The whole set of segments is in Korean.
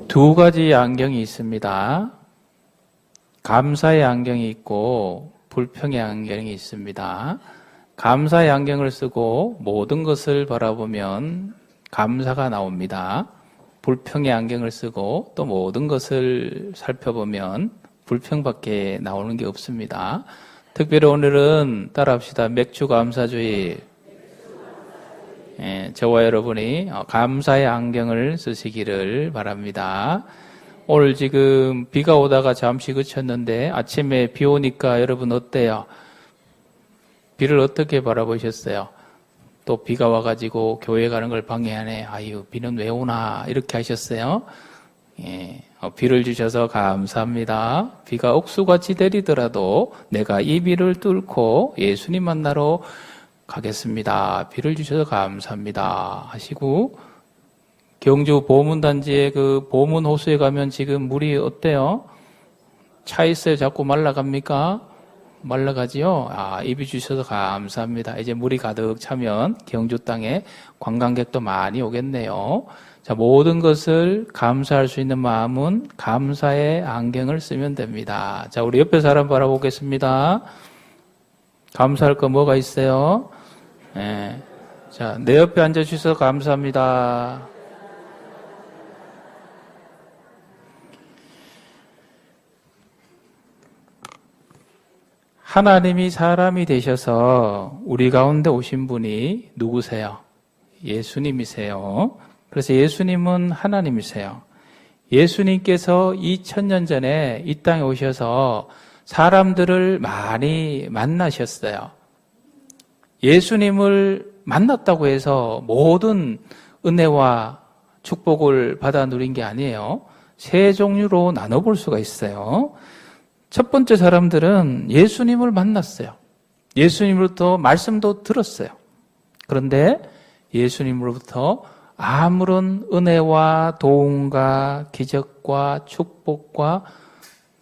두 가지 안경이 있습니다. 감사의 안경이 있고 불평의 안경이 있습니다. 감사의 안경을 쓰고 모든 것을 바라보면 감사가 나옵니다. 불평의 안경을 쓰고 또 모든 것을 살펴보면 불평밖에 나오는 게 없습니다. 특별히 오늘은 따라합시다. 맥주 감사주의. 저와 여러분이 감사의 안경을 쓰시기를 바랍니다. 오늘 지금 비가 오다가 잠시 그쳤는데 아침에 비 오니까 여러분 어때요? 비를 어떻게 바라보셨어요? 또 비가 와가지고 교회 가는 걸 방해하네. 아유, 비는 왜 오나? 이렇게 하셨어요? 비를 주셔서 감사합니다. 비가 옥수같이 내리더라도 내가 이 비를 뚫고 예수님 만나러 가겠습니다. 비를 주셔서 감사합니다. 하시고, 경주 보문단지에 그 보문호수에 가면 지금 물이 어때요? 차 있어요? 자꾸 말라갑니까? 말라가지요? 이 비 주셔서 감사합니다. 이제 물이 가득 차면 경주 땅에 관광객도 많이 오겠네요. 자, 모든 것을 감사할 수 있는 마음은 감사의 안경을 쓰면 됩니다. 자, 우리 옆에 사람 바라보겠습니다. 감사할 거 뭐가 있어요? 자, 내 옆에 앉아주셔서 감사합니다. 하나님이 사람이 되셔서 우리 가운데 오신 분이 누구세요? 예수님이세요. 그래서 예수님은 하나님이세요. 예수님께서 2000년 전에 이 땅에 오셔서 사람들을 많이 만나셨어요. 예수님을 만났다고 해서 모든 은혜와 축복을 받아 누린 게 아니에요. 세 종류로 나눠볼 수가 있어요. 첫 번째 사람들은 예수님을 만났어요. 예수님으로부터 말씀도 들었어요. 그런데 예수님으로부터 아무런 은혜와 도움과 기적과 축복과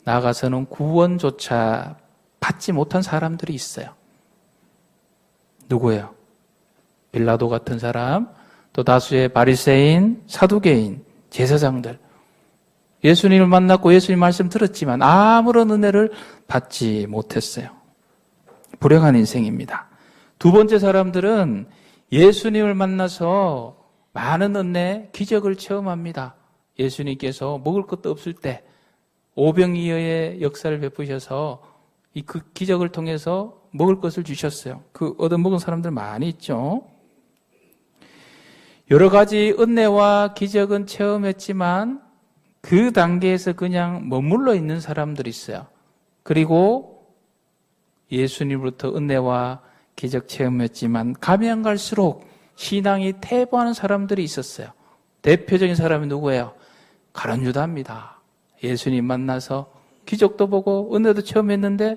나아가서는 구원조차 받지 못한 사람들이 있어요. 누구예요? 빌라도 같은 사람, 또 다수의 바리새인, 사두개인, 제사장들. 예수님을 만났고 예수님 말씀 들었지만 아무런 은혜를 받지 못했어요. 불행한 인생입니다. 두 번째 사람들은 예수님을 만나서 많은 은혜, 기적을 체험합니다. 예수님께서 먹을 것도 없을 때 오병이어의 역사를 베푸셔서 그 기적을 통해서 먹을 것을 주셨어요. 그 얻어먹은 사람들 많이 있죠. 여러 가지 은혜와 기적은 체험했지만 그 단계에서 그냥 머물러 있는 사람들이 있어요. 그리고 예수님으로부터 은혜와 기적 체험했지만 가면 갈수록 신앙이 퇴보하는 사람들이 있었어요. 대표적인 사람이 누구예요? 가룟 유다입니다. 예수님 만나서 기적도 보고 은혜도 체험했는데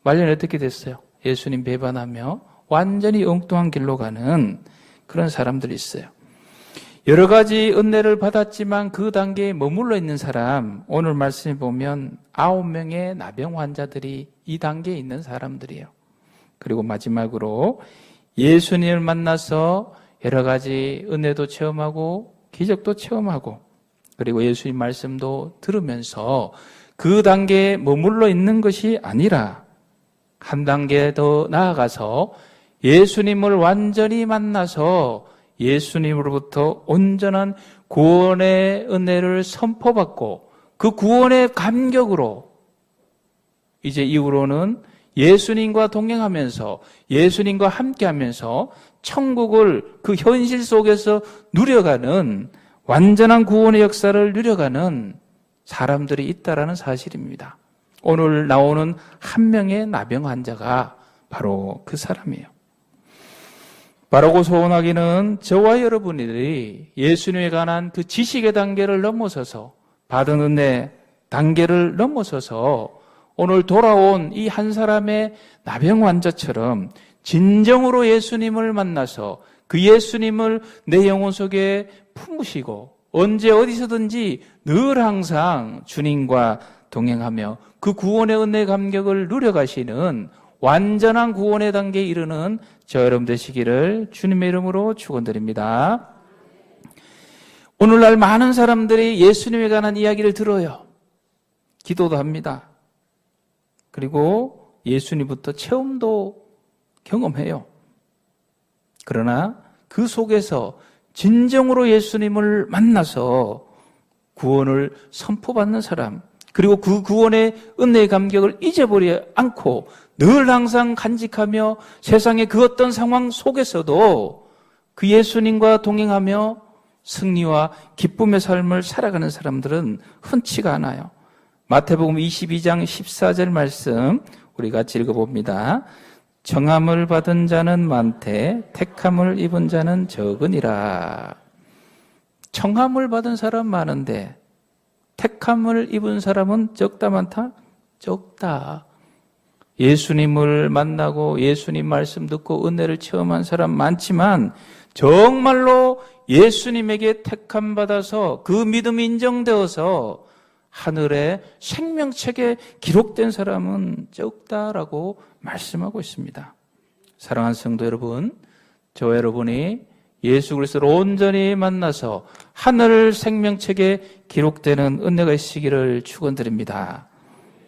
말년에 어떻게 됐어요? 예수님 배반하며 완전히 엉뚱한 길로 가는 그런 사람들이 있어요. 여러 가지 은혜를 받았지만 그 단계에 머물러 있는 사람, 오늘 말씀에 보면 9명의 나병 환자들이 이 단계에 있는 사람들이에요. 그리고 마지막으로 예수님을 만나서 여러 가지 은혜도 체험하고 기적도 체험하고 그리고 예수님 말씀도 들으면서 그 단계에 머물러 있는 것이 아니라 한 단계 더 나아가서 예수님을 완전히 만나서 예수님으로부터 온전한 구원의 은혜를 선포받고 그 구원의 감격으로 이제 이후로는 예수님과 동행하면서 예수님과 함께하면서 천국을 그 현실 속에서 누려가는 완전한 구원의 역사를 누려가는 사람들이 있다라는 사실입니다. 오늘 나오는 한 명의 나병 환자가 바로 그 사람이에요. 바라고 소원하기는 저와 여러분들이 예수님에 관한 그 지식의 단계를 넘어서서 받은 은혜 단계를 넘어서서 오늘 돌아온 이 한 사람의 나병 환자처럼 진정으로 예수님을 만나서 그 예수님을 내 영혼 속에 품으시고 언제 어디서든지 늘 항상 주님과 동행하며 그 구원의 은혜 감격을 누려가시는 완전한 구원의 단계에 이르는 저 여러분 되시기를 주님의 이름으로 축원드립니다. 오늘날 많은 사람들이 예수님에 관한 이야기를 들어요. 기도도 합니다. 그리고 예수님부터 체험도 경험해요. 그러나 그 속에서 진정으로 예수님을 만나서 구원을 선포받는 사람, 그리고 그 구원의 은혜의 감격을 잊어버리지 않고 늘 항상 간직하며 세상의 그 어떤 상황 속에서도 그 예수님과 동행하며 승리와 기쁨의 삶을 살아가는 사람들은 흔치가 않아요. 마태복음 22장 14절 말씀 우리 같이 읽어봅니다. 정함을 받은 자는 많되 택함을 입은 자는 적으니라. 청함을 받은 사람 많은데 택함을 입은 사람은 적다 많다? 적다. 예수님을 만나고 예수님 말씀 듣고 은혜를 체험한 사람 많지만 정말로 예수님에게 택함 받아서 그 믿음이 인정되어서 하늘의 생명책에 기록된 사람은 적다라고 말씀하고 있습니다. 사랑하는 성도 여러분, 저와 여러분이 예수 그리스도를 온전히 만나서 하늘 생명책에 기록되는 은혜가 있으시기를 축원드립니다.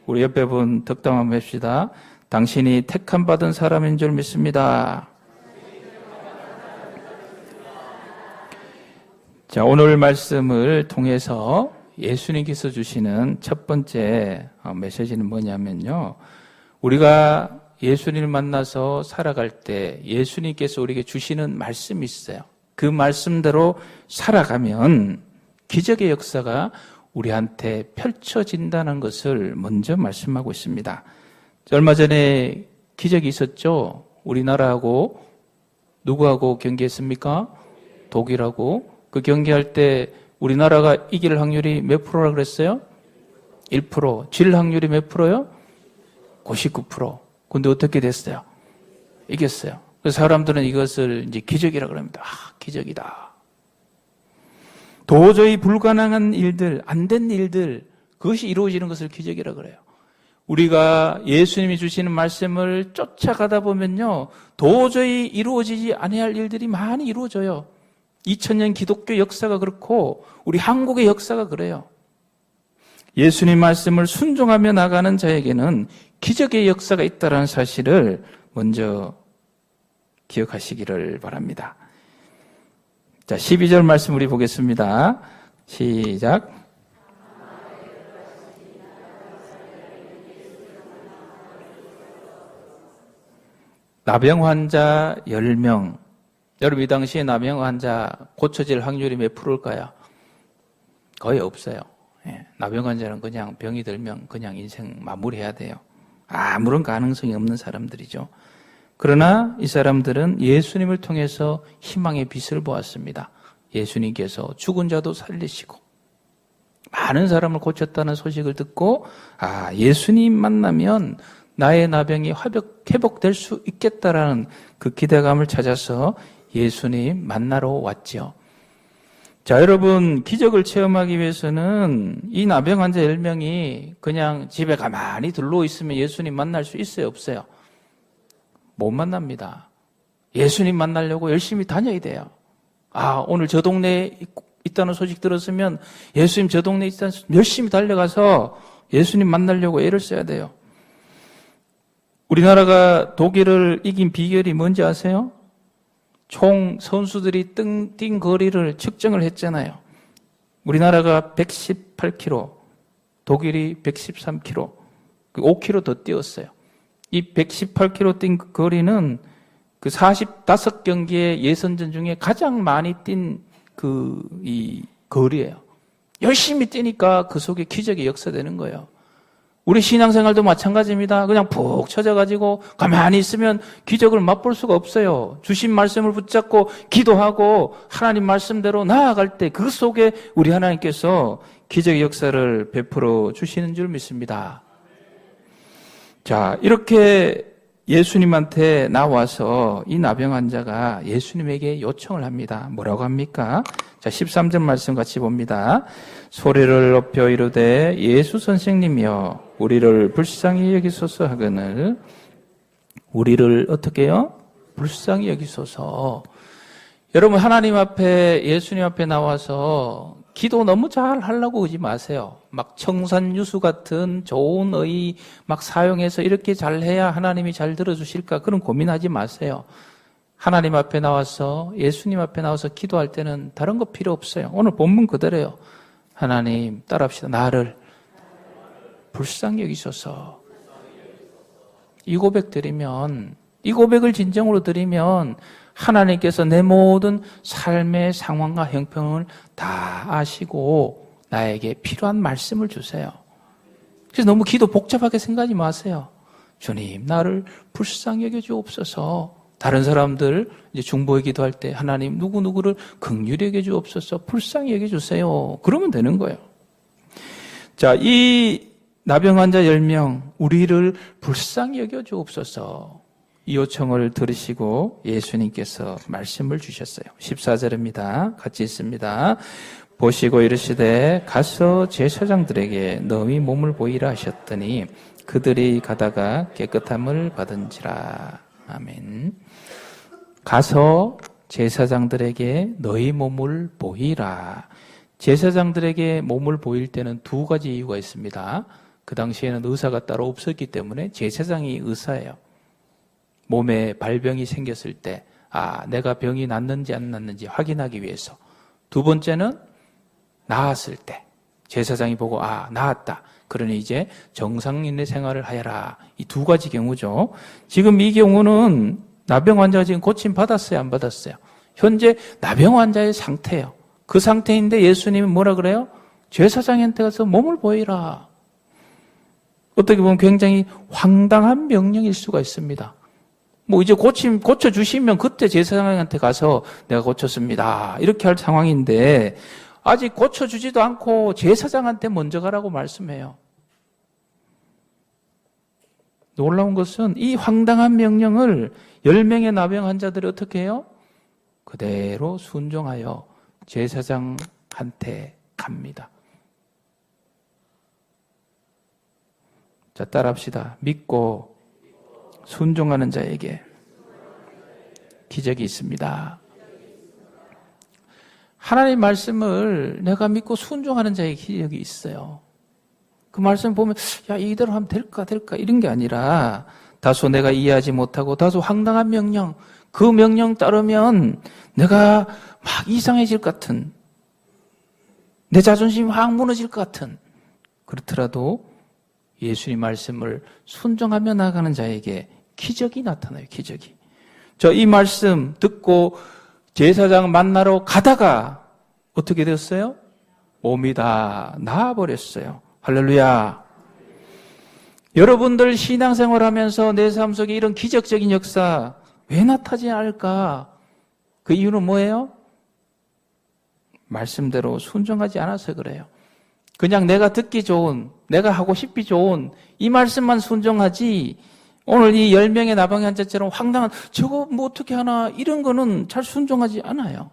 우리 옆에 분 덕담 한번 합시다. 당신이 택함 받은 사람인 줄 믿습니다. 자, 오늘 말씀을 통해서 예수님께서 주시는 첫 번째 메시지는 뭐냐면요. 우리가 예수님을 만나서 살아갈 때 예수님께서 우리에게 주시는 말씀이 있어요. 그 말씀대로 살아가면 기적의 역사가 우리한테 펼쳐진다는 것을 먼저 말씀하고 있습니다. 얼마 전에 기적이 있었죠. 우리나라하고 누구하고 경기했습니까? 독일하고. 그 경기할 때 우리나라가 이길 확률이 몇 프로라 그랬어요? 1%. 질 확률이 몇 프로요? 99%. 근데 어떻게 됐어요? 이겼어요. 그래서 사람들은 이것을 이제 기적이라고 그럽니다. 기적이다. 도저히 불가능한 일들, 안 된 일들, 그것이 이루어지는 것을 기적이라고 그래요. 우리가 예수님이 주시는 말씀을 쫓아가다 보면요, 도저히 이루어지지 아니할 일들이 많이 이루어져요. 2000년 기독교 역사가 그렇고 우리 한국의 역사가 그래요. 예수님 말씀을 순종하며 나가는 자에게는 기적의 역사가 있다는 사실을 먼저 기억하시기를 바랍니다. 자, 12절 말씀 우리 보겠습니다. 시작. 나병 환자 10명. 여러분, 이 당시에 나병 환자 고쳐질 확률이 몇 프로일까요? 거의 없어요. 나병 환자는 그냥 병이 들면 그냥 인생 마무리해야 돼요. 아무런 가능성이 없는 사람들이죠. 그러나 이 사람들은 예수님을 통해서 희망의 빛을 보았습니다. 예수님께서 죽은 자도 살리시고 많은 사람을 고쳤다는 소식을 듣고 예수님 만나면 나의 나병이 회복될 수 있겠다라는 그 기대감을 찾아서 예수님 만나러 왔죠. 자, 여러분, 기적을 체험하기 위해서는 이 나병 환자 10명이 그냥 집에 가만히 들러오 있으면 예수님 만날 수 있어요, 없어요? 못 만납니다. 예수님 만나려고 열심히 다녀야 돼요. 오늘 저 동네에 있다는 소식 들었으면 예수님 저 동네에 있다는 열심히 달려가서 예수님 만나려고 애를 써야 돼요. 우리나라가 독일을 이긴 비결이 뭔지 아세요? 총 선수들이 뛴 거리를 측정을 했잖아요. 우리나라가 118km, 독일이 113km, 5km 더 뛰었어요. 이 118km 뛴 거리는 그 45경기의 예선전 중에 가장 많이 뛴 이 거리예요. 열심히 뛰니까 그 속에 기적이 역사되는 거예요. 우리 신앙생활도 마찬가지입니다. 그냥 푹 처져가지고 가만히 있으면 기적을 맛볼 수가 없어요. 주신 말씀을 붙잡고 기도하고 하나님 말씀대로 나아갈 때 그 속에 우리 하나님께서 기적의 역사를 베풀어 주시는 줄 믿습니다. 자, 이렇게 예수님한테 나와서 이 나병 환자가 예수님에게 요청을 합니다. 뭐라고 합니까? 자, 13절 말씀 같이 봅니다. 소리를 높여 이르되 예수 선생님이여 우리를 불쌍히 여기소서 하거늘. 우리를 어떻게 해요? 불쌍히 여기소서. 여러분 하나님 앞에 예수님 앞에 나와서 기도 너무 잘 하려고 하지 마세요. 막 청산유수 같은 좋은 의 막 사용해서 이렇게 잘해야 하나님이 잘 들어주실까 그런 고민하지 마세요. 하나님 앞에 나와서 예수님 앞에 나와서 기도할 때는 다른 거 필요 없어요. 오늘 본문 그대로요. 하나님 따라합시다. 나를 불쌍히 여기소서. 이 고백 드리면, 이 고백을 진정으로 드리면 하나님께서 내 모든 삶의 상황과 형편을 다 아시고 나에게 필요한 말씀을 주세요. 그래서 너무 기도 복잡하게 생각하지 마세요. 주님, 나를 불쌍히 여겨 주옵소서. 다른 사람들 이제 중보에 기도할 때 하나님 누구누구를 긍휼히 여겨 주옵소서. 불쌍히 여겨 주세요. 그러면 되는 거예요. 자, 이 나병 환자 10명, 우리를 불쌍히 여겨 주옵소서. 이 요청을 들으시고 예수님께서 말씀을 주셨어요. 14절입니다. 같이 읽습니다. 보시고 이르시되 가서 제사장들에게 너희 몸을 보이라 하셨더니 그들이 가다가 깨끗함을 받은지라. 아멘. 가서 제사장들에게 너희 몸을 보이라. 제사장들에게 몸을 보일 때는 두 가지 이유가 있습니다. 그 당시에는 의사가 따로 없었기 때문에 제사장이 의사예요. 몸에 발병이 생겼을 때, 내가 병이 낫는지 안 낫는지 확인하기 위해서. 두 번째는 나았을 때, 제사장이 보고, 나았다. 그러니 이제 정상인의 생활을 하여라. 이 두 가지 경우죠. 지금 이 경우는 나병 환자가 지금 고침 받았어요? 안 받았어요? 현재 나병 환자의 상태예요. 그 상태인데 예수님은 뭐라 그래요? 제사장한테 가서 몸을 보이라. 어떻게 보면 굉장히 황당한 명령일 수가 있습니다. 이제 고쳐주시면 그때 제사장한테 가서 내가 고쳤습니다. 이렇게 할 상황인데, 아직 고쳐주지도 않고 제사장한테 먼저 가라고 말씀해요. 놀라운 것은 이 황당한 명령을 10명의 나병 환자들이 어떻게 해요? 그대로 순종하여 제사장한테 갑니다. 자, 따라합시다. 믿고 순종하는 자에게 기적이 있습니다. 하나님 말씀을 내가 믿고 순종하는 자에게 기적이 있어요. 그 말씀 보면 이대로 하면 될까 이런 게 아니라 다소 내가 이해하지 못하고 다소 황당한 명령, 그 명령 따르면 내가 막 이상해질 것 같은, 내 자존심이 확 무너질 것 같은, 그렇더라도 예수님 말씀을 순종하며 나가는 자에게 기적이 나타나요. 기적이. 이 말씀 듣고 제사장 만나러 가다가 어떻게 되었어요? 몸이 다 나아버렸어요. 할렐루야. 여러분들 신앙생활하면서 내 삶 속에 이런 기적적인 역사 왜 나타나지 않을까? 그 이유는 뭐예요? 말씀대로 순종하지 않아서 그래요. 그냥 내가 듣기 좋은, 내가 하고 싶기 좋은 이 말씀만 순종하지, 오늘 이 10명의 나병 환자처럼 황당한 저거 어떻게 하나 이런 거는 잘 순종하지 않아요.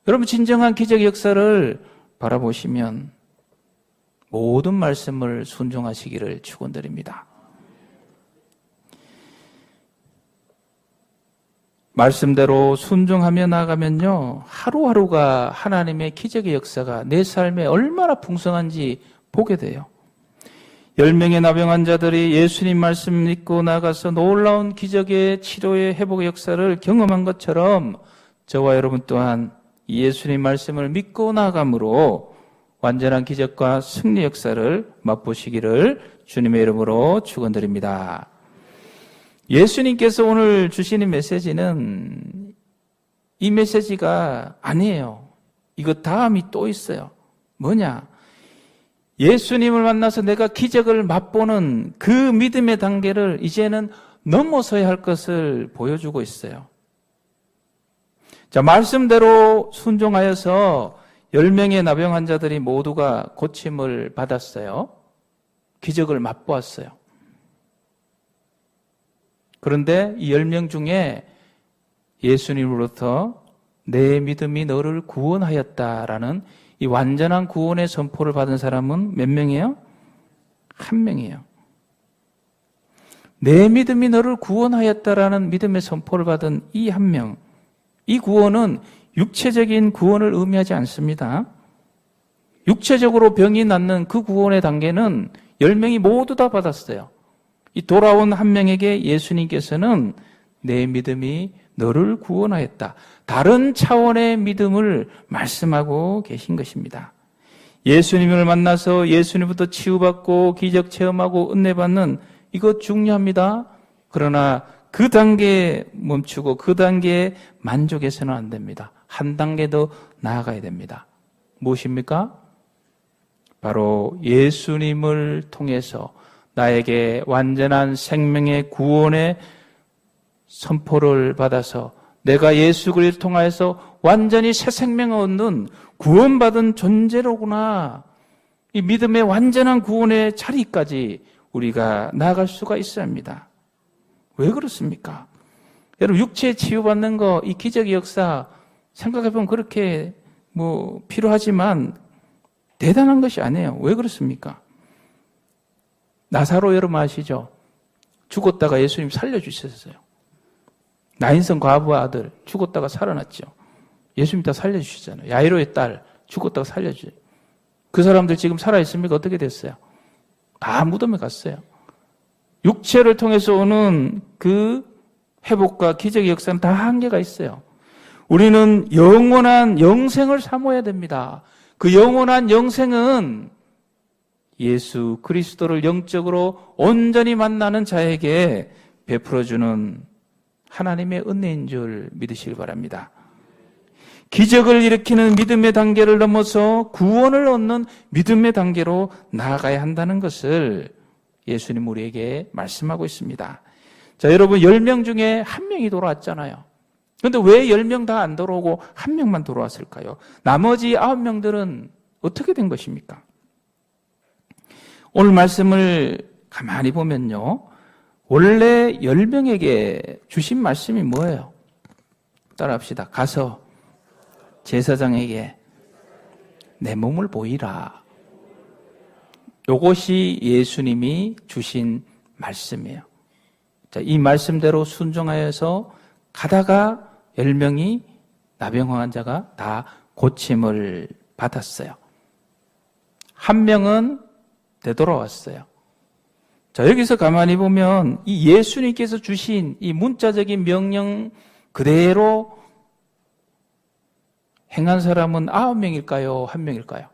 여러분 진정한 기적의 역사를 바라보시면 모든 말씀을 순종하시기를 축원드립니다. 말씀대로 순종하며 나가면요, 하루하루가 하나님의 기적의 역사가 내 삶에 얼마나 풍성한지 보게 돼요. 10명의 나병 환자들이 예수님 말씀 믿고 나가서 놀라운 기적의 치료의 회복의 역사를 경험한 것처럼 저와 여러분 또한 예수님 말씀을 믿고 나감으로 완전한 기적과 승리 역사를 맛보시기를 주님의 이름으로 축원드립니다. 예수님께서 오늘 주시는 메시지는 이 메시지가 아니에요. 이거 다음이 또 있어요. 뭐냐? 예수님을 만나서 내가 기적을 맛보는 그 믿음의 단계를 이제는 넘어서야 할 것을 보여주고 있어요. 자, 말씀대로 순종하여서 10명의 나병 환자들이 모두가 고침을 받았어요. 기적을 맛보았어요. 그런데 이 10명 중에 예수님으로부터 내 믿음이 너를 구원하였다라는 이 완전한 구원의 선포를 받은 사람은 몇 명이에요? 한 명이에요. 내 믿음이 너를 구원하였다라는 믿음의 선포를 받은 이 한 명, 이 구원은 육체적인 구원을 의미하지 않습니다. 육체적으로 병이 낫는 그 구원의 단계는 10명이 모두 다 받았어요. 이 돌아온 한 명에게 예수님께서는 내 믿음이 너를 구원하였다. 다른 차원의 믿음을 말씀하고 계신 것입니다. 예수님을 만나서 예수님부터 치유받고 기적 체험하고 은혜받는 이거 중요합니다. 그러나 그 단계에 멈추고 그 단계에 만족해서는 안 됩니다. 한 단계 더 나아가야 됩니다. 무엇입니까? 바로 예수님을 통해서 나에게 완전한 생명의 구원의 선포를 받아서 내가 예수 그리스도를 통하여서 완전히 새 생명을 얻는 구원받은 존재로구나. 이 믿음의 완전한 구원의 자리까지 우리가 나아갈 수가 있어야 합니다. 왜 그렇습니까? 여러분 육체 치유받는 거, 이 기적의 역사 생각해보면 그렇게 필요하지만 대단한 것이 아니에요. 왜 그렇습니까? 나사로 여러분 아시죠? 죽었다가 예수님 살려주셨어요. 나인성 과부 아들 죽었다가 살아났죠. 예수님 다 살려주시잖아요. 야이로의 딸 죽었다가 살려주죠. 그 사람들 지금 살아있습니까? 어떻게 됐어요? 다 무덤에 갔어요. 육체를 통해서 오는 그 회복과 기적의 역사는 다 한계가 있어요. 우리는 영원한 영생을 사모해야 됩니다. 그 영원한 영생은 예수 그리스도를 영적으로 온전히 만나는 자에게 베풀어주는 하나님의 은혜인 줄 믿으시길 바랍니다. 기적을 일으키는 믿음의 단계를 넘어서 구원을 얻는 믿음의 단계로 나아가야 한다는 것을 예수님 우리에게 말씀하고 있습니다. 자, 여러분 10명 중에 1명이 돌아왔잖아요. 그런데 왜 10명 다 안 돌아오고 1명만 돌아왔을까요? 나머지 9명들은 어떻게 된 것입니까? 오늘 말씀을 가만히 보면요. 원래 10명에게 주신 말씀이 뭐예요? 따라합시다. 가서 제사장에게 내 몸을 보이라. 이것이 예수님이 주신 말씀이에요. 자, 이 말씀대로 순종하여서 가다가 10명이 나병 환자가 다 고침을 받았어요. 1명은 되돌아왔어요. 자, 여기서 가만히 보면 이 예수님께서 주신 이 문자적인 명령 그대로 행한 사람은 9명일까요? 1명일까요?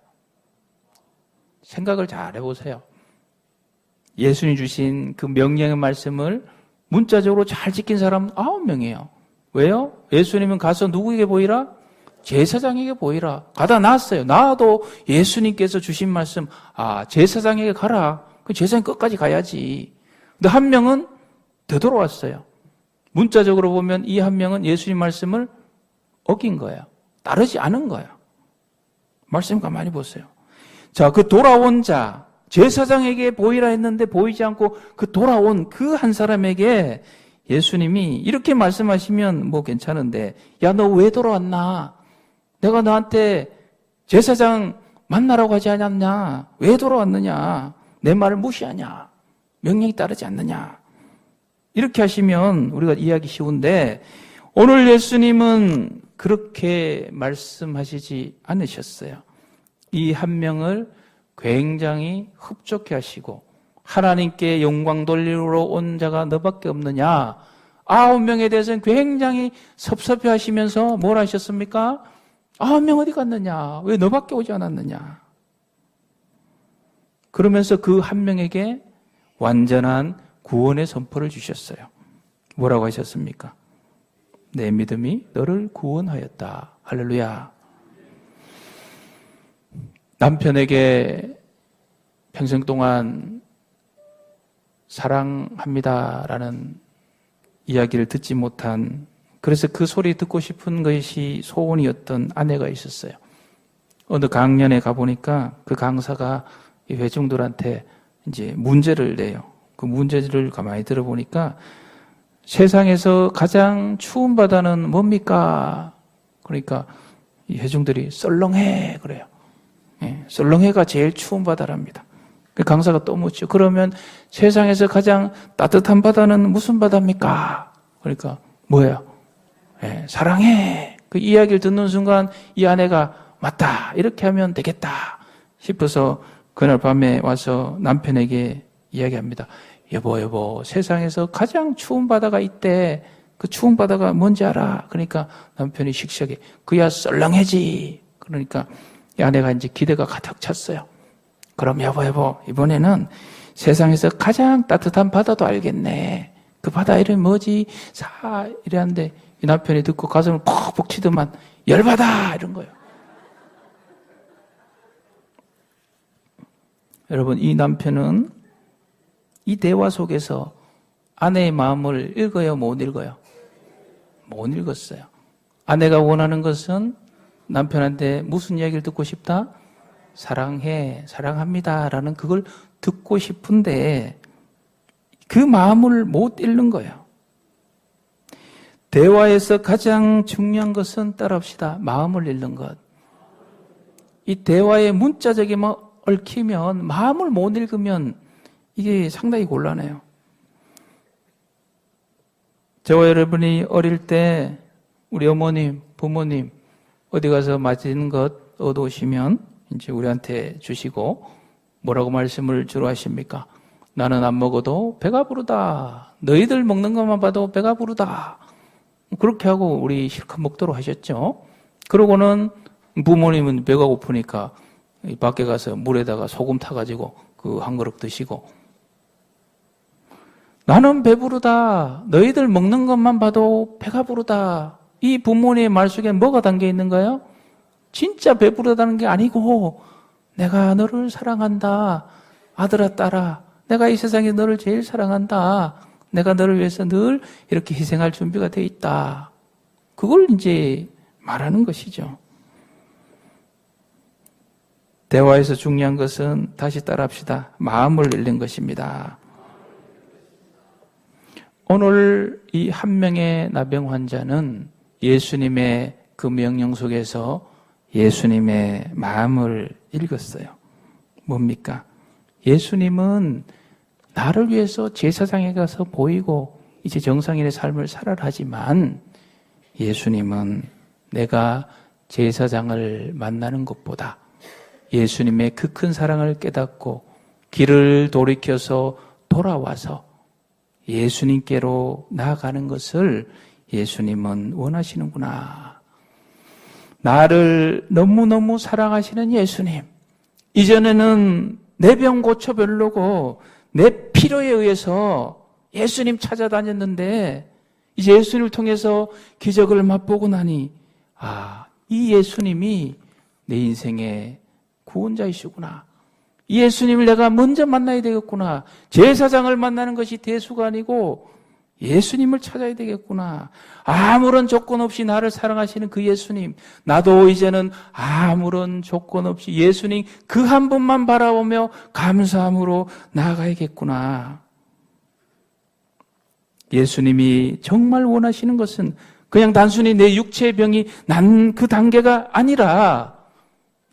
생각을 잘 해보세요. 예수님 주신 그 명령의 말씀을 문자적으로 잘 지킨 사람은 9명이에요. 왜요? 예수님은 가서 누구에게 보이라? 제사장에게 보이라. 가다 나왔어요. 나와도 예수님께서 주신 말씀, 제사장에게 가라. 그 제사장 끝까지 가야지. 근데 1명은 되돌아왔어요. 문자적으로 보면 이 1명은 예수님 말씀을 어긴 거예요. 따르지 않은 거예요. 말씀 가만히 보세요. 자, 그 돌아온 자, 제사장에게 보이라 했는데 보이지 않고 그 돌아온 그 한 사람에게 예수님이 이렇게 말씀하시면 괜찮은데, 야, 너 왜 돌아왔나? 내가 너한테 제사장 만나라고 하지 않았냐? 왜 돌아왔느냐? 내 말을 무시하냐? 명령이 따르지 않느냐? 이렇게 하시면 우리가 이해하기 쉬운데, 오늘 예수님은 그렇게 말씀하시지 않으셨어요. 이 1명을 굉장히 흡족해 하시고, 하나님께 영광 돌리러 온 자가 너밖에 없느냐? 9명에 대해서는 굉장히 섭섭해 하시면서 뭘 하셨습니까? 9명 어디 갔느냐? 왜 너밖에 오지 않았느냐? 그러면서 그 1명에게 완전한 구원의 선포를 주셨어요. 뭐라고 하셨습니까? 내 믿음이 너를 구원하였다. 할렐루야. 남편에게 평생 동안 사랑합니다라는 이야기를 듣지 못한, 그래서 그 소리 듣고 싶은 것이 소원이었던 아내가 있었어요. 어느 강연에 가보니까 그 강사가 이 회중들한테 이제 문제를 내요. 그 문제를 가만히 들어보니까 세상에서 가장 추운 바다는 뭡니까? 그러니까 이 회중들이 썰렁해 그래요. 썰렁해가 제일 추운 바다랍니다. 그 강사가 또 묻죠. 그러면 세상에서 가장 따뜻한 바다는 무슨 바다입니까? 그러니까 뭐예요? 사랑해. 그 이야기를 듣는 순간 이 아내가 맞다. 이렇게 하면 되겠다 싶어서 그날 밤에 와서 남편에게 이야기합니다. 여보, 세상에서 가장 추운 바다가 있대. 그 추운 바다가 뭔지 알아? 그러니까 남편이 씩씩하게, 그야 썰렁해지. 그러니까 이 아내가 이제 기대가 가득 찼어요. 그럼 여보, 이번에는 세상에서 가장 따뜻한 바다도 알겠네. 그 바다 이름이 뭐지? 이랬는데 이 남편이 듣고 가슴을 퍽퍽 치더만, 열바다! 이런 거예요. 여러분, 이 남편은 이 대화 속에서 아내의 마음을 읽어요, 못 읽어요? 못 읽었어요. 아내가 원하는 것은 남편한테 무슨 이야기를 듣고 싶다? 사랑해, 사랑합니다 라는 그걸 듣고 싶은데 그 마음을 못 읽는 거예요. 대화에서 가장 중요한 것은 따라합시다. 마음을 읽는 것. 이 대화의 문자적인 얽히면, 마음을 못 읽으면 이게 상당히 곤란해요. 저와 여러분이 어릴 때 우리 어머님, 부모님 어디 가서 맛있는 것 얻어오시면 이제 우리한테 주시고 뭐라고 말씀을 주로 하십니까? 나는 안 먹어도 배가 부르다. 너희들 먹는 것만 봐도 배가 부르다. 그렇게 하고 우리 실컷 먹도록 하셨죠. 그러고는 부모님은 배가 고프니까 밖에 가서 물에다가 소금 타가지고 그 한 그릇 드시고, 나는 배부르다. 너희들 먹는 것만 봐도 배가 부르다. 이 부모님의 말 속에 뭐가 담겨 있는가요? 진짜 배부르다는 게 아니고 내가 너를 사랑한다. 아들아, 딸아. 내가 이 세상에 너를 제일 사랑한다. 내가 너를 위해서 늘 이렇게 희생할 준비가 돼 있다. 그걸 이제 말하는 것이죠. 대화에서 중요한 것은 다시 따라합시다. 마음을 읽는 것입니다. 오늘 이 한 명의 나병 환자는 예수님의 그 명령 속에서 예수님의 마음을 읽었어요. 뭡니까? 예수님은 나를 위해서 제사장에 가서 보이고 이제 정상인의 삶을 살아라 하지만 예수님은 내가 제사장을 만나는 것보다 예수님의 그 큰 사랑을 깨닫고 길을 돌이켜서 돌아와서 예수님께로 나아가는 것을 예수님은 원하시는구나. 나를 너무너무 사랑하시는 예수님. 이전에는 내 병 고쳐 별로고 내 필요에 의해서 예수님 찾아다녔는데 이제 예수님을 통해서 기적을 맛보고 나니 이 예수님이 내 인생의 구원자이시구나. 이 예수님을 내가 먼저 만나야 되겠구나. 제사장을 만나는 것이 대수가 아니고 예수님을 찾아야 되겠구나. 아무런 조건 없이 나를 사랑하시는 그 예수님. 나도 이제는 아무런 조건 없이 예수님 그 한 분만 바라보며 감사함으로 나아가야겠구나. 예수님이 정말 원하시는 것은 그냥 단순히 내 육체의 병이 난 그 단계가 아니라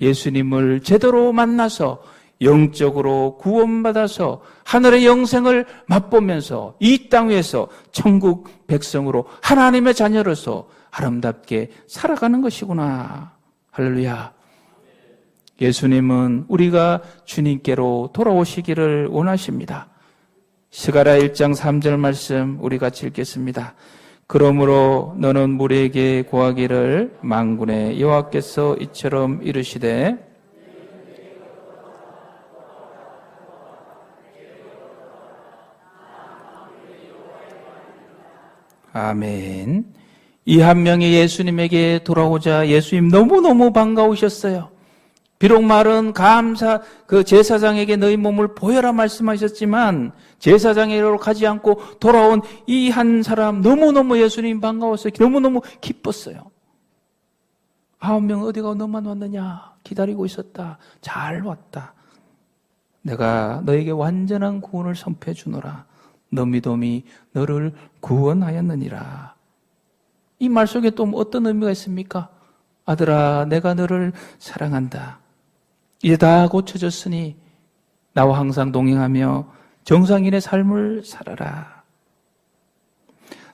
예수님을 제대로 만나서 영적으로 구원받아서 하늘의 영생을 맛보면서 이 땅 위에서 천국 백성으로 하나님의 자녀로서 아름답게 살아가는 것이구나. 할렐루야. 예수님은 우리가 주님께로 돌아오시기를 원하십니다. 스가랴 1장 3절 말씀 우리 같이 읽겠습니다. 그러므로 너는 무리에게 고하기를 만군의 여호와께서 이처럼 이르시되 아멘. 이 한 명이 예수님에게 돌아오자 예수님 너무너무 반가우셨어요. 비록 말은 그 제사장에게 너희 몸을 보여라 말씀하셨지만 제사장에게로 가지 않고 돌아온 이 한 사람 너무너무 예수님 반가웠어요. 너무너무 기뻤어요. 9명 어디가 너만 왔느냐? 기다리고 있었다. 잘 왔다. 내가 너에게 완전한 구원을 선포해 주노라. 너 믿음이 너를 구원하였느니라. 이 말 속에 또 어떤 의미가 있습니까? 아들아, 내가 너를 사랑한다. 이제 다 고쳐졌으니 나와 항상 동행하며 정상인의 삶을 살아라.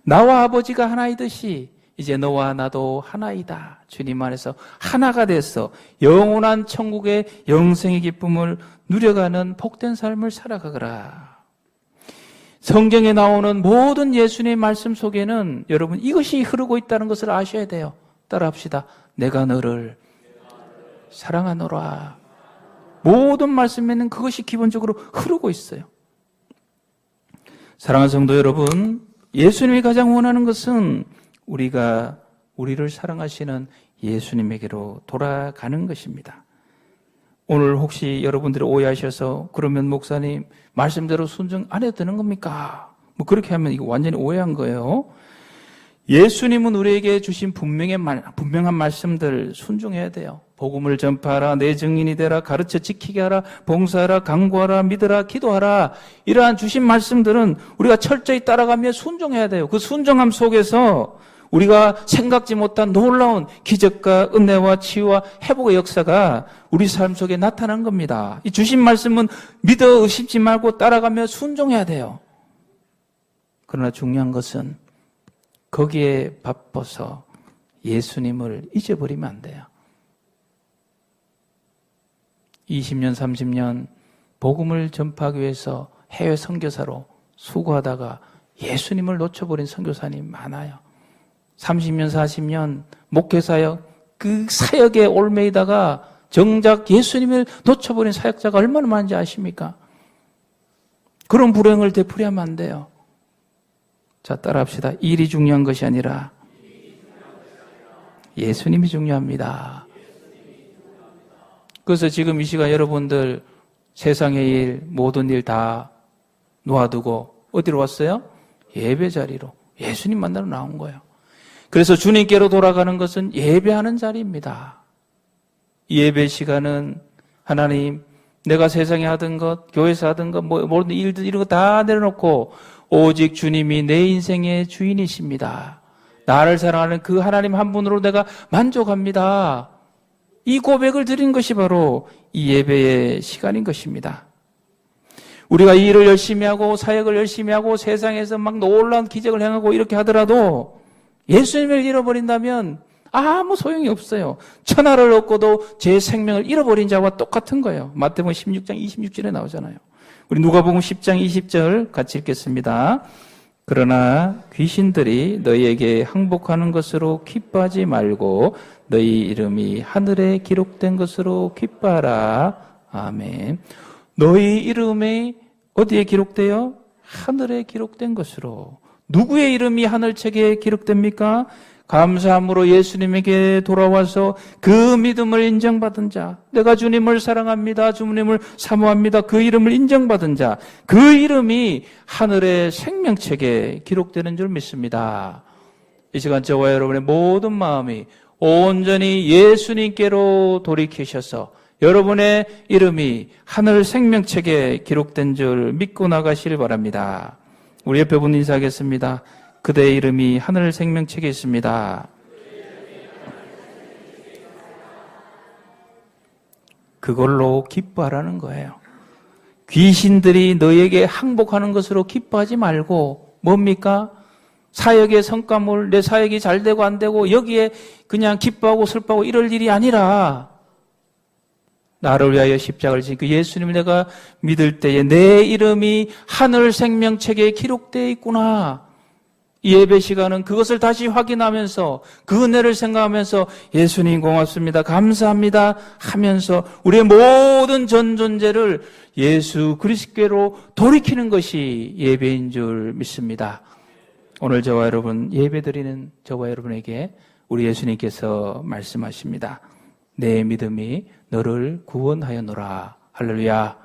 나와 아버지가 하나이듯이 이제 너와 나도 하나이다. 주님 안에서 하나가 돼서 영원한 천국의 영생의 기쁨을 누려가는 복된 삶을 살아가거라. 성경에 나오는 모든 예수님의 말씀 속에는 여러분 이것이 흐르고 있다는 것을 아셔야 돼요. 따라합시다. 내가 너를 사랑하노라. 모든 말씀에는 그것이 기본적으로 흐르고 있어요. 사랑하는 성도 여러분, 예수님이 가장 원하는 것은 우리가 우리를 사랑하시는 예수님에게로 돌아가는 것입니다. 오늘 혹시 여러분들이 오해하셔서 그러면 목사님 말씀대로 순종 안 해도 되는 겁니까? 뭐 그렇게 하면 이거 완전히 오해한 거예요. 예수님은 우리에게 주신 분명한 말씀들 순종해야 돼요. 복음을 전파하라, 내 증인이 되라, 가르쳐 지키게 하라, 봉사하라, 강구하라, 믿으라, 기도하라. 이러한 주신 말씀들은 우리가 철저히 따라가며 순종해야 돼요. 그 순종함 속에서 우리가 생각지 못한 놀라운 기적과 은혜와 치유와 회복의 역사가 우리 삶 속에 나타난 겁니다. 이 주신 말씀은 믿어 의심치 말고 따라가며 순종해야 돼요. 그러나 중요한 것은 거기에 바빠서 예수님을 잊어버리면 안 돼요. 20년, 30년 복음을 전파하기 위해서 해외 선교사로 수고하다가 예수님을 놓쳐버린 선교사님 많아요. 30년, 40년 목회사역, 그 사역에 올매이다가 정작 예수님을 놓쳐버린 사역자가 얼마나 많은지 아십니까? 그런 불행을 되풀이하면 안 돼요. 자, 따라합시다. 일이 중요한 것이 아니라 예수님이 중요합니다. 그래서 지금 이 시간 여러분들 세상의 일, 모든 일 다 놓아두고 어디로 왔어요? 예배 자리로. 예수님 만나러 나온 거예요. 그래서 주님께로 돌아가는 것은 예배하는 자리입니다. 예배 시간은 하나님, 내가 세상에 하던 것, 교회에서 하던 것, 모든 일들 이런 거 다 내려놓고 오직 주님이 내 인생의 주인이십니다. 나를 사랑하는 그 하나님 한 분으로 내가 만족합니다. 이 고백을 드린 것이 바로 이 예배의 시간인 것입니다. 우리가 이 일을 열심히 하고 사역을 열심히 하고 세상에서 막 놀라운 기적을 행하고 이렇게 하더라도 예수님을 잃어버린다면 아무 소용이 없어요. 천하를 얻고도 제 생명을 잃어버린 자와 똑같은 거예요. 마태복음 16장 26절에 나오잖아요. 우리 누가복음 10장 20절 같이 읽겠습니다. 그러나 귀신들이 너희에게 항복하는 것으로 기뻐하지 말고 너희 이름이 하늘에 기록된 것으로 기뻐하라. 아멘. 너희 이름이 어디에 기록돼요? 하늘에 기록된 것으로. 누구의 이름이 하늘책에 기록됩니까? 감사함으로 예수님에게 돌아와서 그 믿음을 인정받은 자, 내가 주님을 사랑합니다, 주님을 사모합니다, 그 이름을 인정받은 자, 그 이름이 하늘의 생명책에 기록되는 줄 믿습니다. 이 시간 저와 여러분의 모든 마음이 온전히 예수님께로 돌이키셔서 여러분의 이름이 하늘 생명책에 기록된 줄 믿고 나가시길 바랍니다. 우리 옆에 분 인사하겠습니다. 그대의 이름이 하늘 생명책에 있습니다. 그걸로 기뻐하라는 거예요. 귀신들이 너에게 항복하는 것으로 기뻐하지 말고 뭡니까? 사역의 성과물, 내 사역이 잘 되고 안 되고 여기에 그냥 기뻐하고 슬퍼하고 이럴 일이 아니라 나를 위하여 십자가를 지신 그 예수님을 내가 믿을 때에 내 이름이 하늘 생명책에 기록되어 있구나. 이 예배 시간은 그것을 다시 확인하면서 그 은혜를 생각하면서 예수님 고맙습니다, 감사합니다 하면서 우리의 모든 전 존재를 예수 그리스도께로 돌이키는 것이 예배인 줄 믿습니다. 오늘 저와 여러분 예배드리는 저와 여러분에게 우리 예수님께서 말씀하십니다. 내 믿음이 너를 구원하였노라. 할렐루야.